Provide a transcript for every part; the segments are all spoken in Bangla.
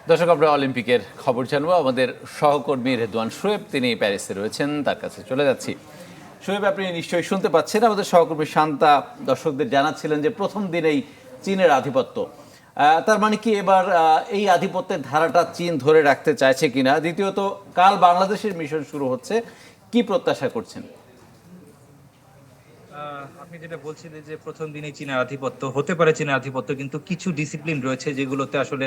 দর্শক, আমরা অলিম্পিকের খবর জানবো। আমাদের সহকর্মী রেদওয়ান শোয়েব, তিনি প্যারিসে রয়েছেন, তার কাছে চলে যাচ্ছি। শোয়েব, আপনি নিশ্চয়ই শুনতে পাচ্ছেন। আমাদের সহকর্মী শান্তা দর্শকদের জানাচ্ছিলেন যে প্রথম দিনেই চীনের আধিপত্য। তার মানে কি এবার এই আধিপত্যের ধারাটা চীন ধরে রাখতে চাইছে কিনা? দ্বিতীয়ত, কাল বাংলাদেশের মিশন শুরু হচ্ছে, কি প্রত্যাশা করছেন? আপনি যেটা বলছিলেন যে প্রথম দিনে চীনের আধিপত্য হতে পারে, চীনের আধিপত্য, কিন্তু কিছু ডিসিপ্লিন রয়েছে যেগুলোতে আসলে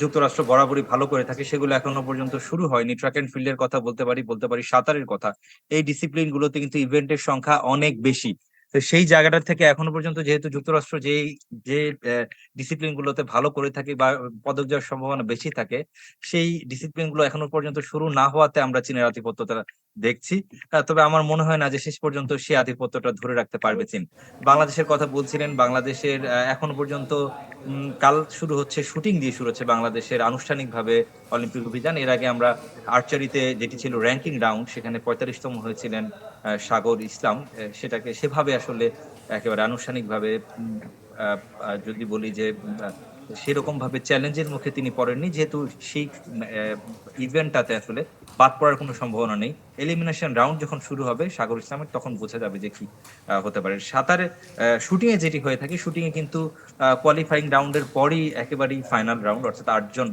যুক্তরাষ্ট্র বরাবরই ভালো করে থাকে, সেগুলো এখনো পর্যন্ত শুরু হয়নি। ট্র্যাক অ্যান্ড ফিল্ডের কথা বলতে পারি সাঁতারের কথা। এই ডিসিপ্লিন গুলোতে কিন্তু ইভেন্টের সংখ্যা অনেক বেশি। তো সেই জায়গাটা থেকে এখনো পর্যন্ত যেহেতু যুক্তরাষ্ট্র যে ডিসিপ্লিন গুলোতে ভালো করে থাকে বা পদক জয়ের সম্ভাবনা বেশি থাকে, সেই ডিসিপ্লিন গুলো এখনো পর্যন্ত শুরু না হওয়াতে আমরা চীনের আধিপত্যটা দেখছি। তবে আমার মনে হয় না যে শেষ পর্যন্ত সে আধিপত্যটা ধরে রাখতে পারবে চীন। বাংলাদেশের কথা বলছিলেন, বাংলাদেশের এখনো পর্যন্ত কাল শুরু হচ্ছে, শুটিং দিয়ে শুরু হচ্ছে বাংলাদেশের আনুষ্ঠানিকভাবে অলিম্পিক অভিযান। এর আগে আমরা আর্চারিতে, যেটি ছিল র্যাঙ্কিং রাউন্ড, সেখানে 45তম হয়েছিলেন সাগর ইসলাম। সেটাকে সেভাবে আসলে একেবারে আনুষ্ঠানিকভাবে যদি বলি যে সেরকম ভাবে চ্যালেঞ্জের মুখে তিনি পড়েননি, যেহেতু সেই ইভেন্টটাতে আসলে বাদ পড়ার কোনো সম্ভাবনা নেই। এলিমিনেশন রাউন্ড যখন শুরু হবে সাগর ইসলামের, তখন বোঝা যাবে যে কি হতে পারে। সাঁতারে শুটিং এ যেটি হয়ে থাকে, শুটিং এ কিন্তু কোয়ালিফাইং রাউন্ডের পরই একেবারেই ফাইনাল রাউন্ড, অর্থাৎ 8 জন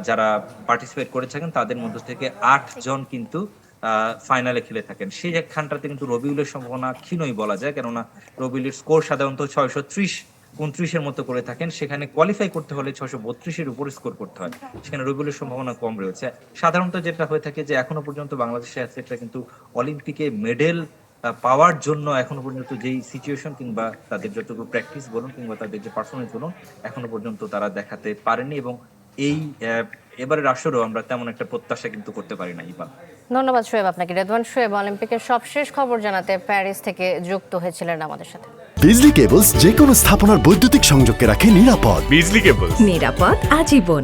যারা পার্টিসিপেট করে থাকেন তাদের মধ্য থেকে 8 জন কিন্তু ফাইনালে খেলে থাকেন। সেই একখানটাতে কিন্তু রবিউলের সম্ভাবনা ক্ষীণই বলা যায়, কেননা রবিউলের স্কোর সাধারণত 630-29-এর মতো করে থাকেন। সেখানে কোয়ালিফাই করতে হলে 632-এর উপরে স্কোর করতে হয়, সেখানে রবিউলের সম্ভাবনা কম রয়েছে। সাধারণত যেটা হয়ে থাকে যে এখনো পর্যন্ত বাংলাদেশের অ্যাথলেটরা কিন্তু অলিম্পিকে মেডেল পাওয়ার জন্য এখনো পর্যন্ত যেই সিচুয়েশন কিংবা তাদের যতটুকু প্র্যাকটিস বলুন কিংবা তাদের যে পারফরমেন্স বলুন, এখনো পর্যন্ত তারা দেখাতে পারেনি। এবং এই এবারের আসরেও আমরা তেমন একটা প্রত্যাশা কিন্তু করতে পারি না। ইবা, ধন্যবাদ শোয়েব আপনাকে। রেদওয়ান শোয়েব অলিম্পিকের সবশেষ খবর জানাতে প্যারিস থেকে যুক্ত হয়েছিলেন আমাদের সাথে। বিজলি কেবলস যে কোনো স্থাপনার বৈদ্যুতিক সংযোগকে রাখে নিরাপদ। বিজলি কেবলস, নিরাপদ আজীবন।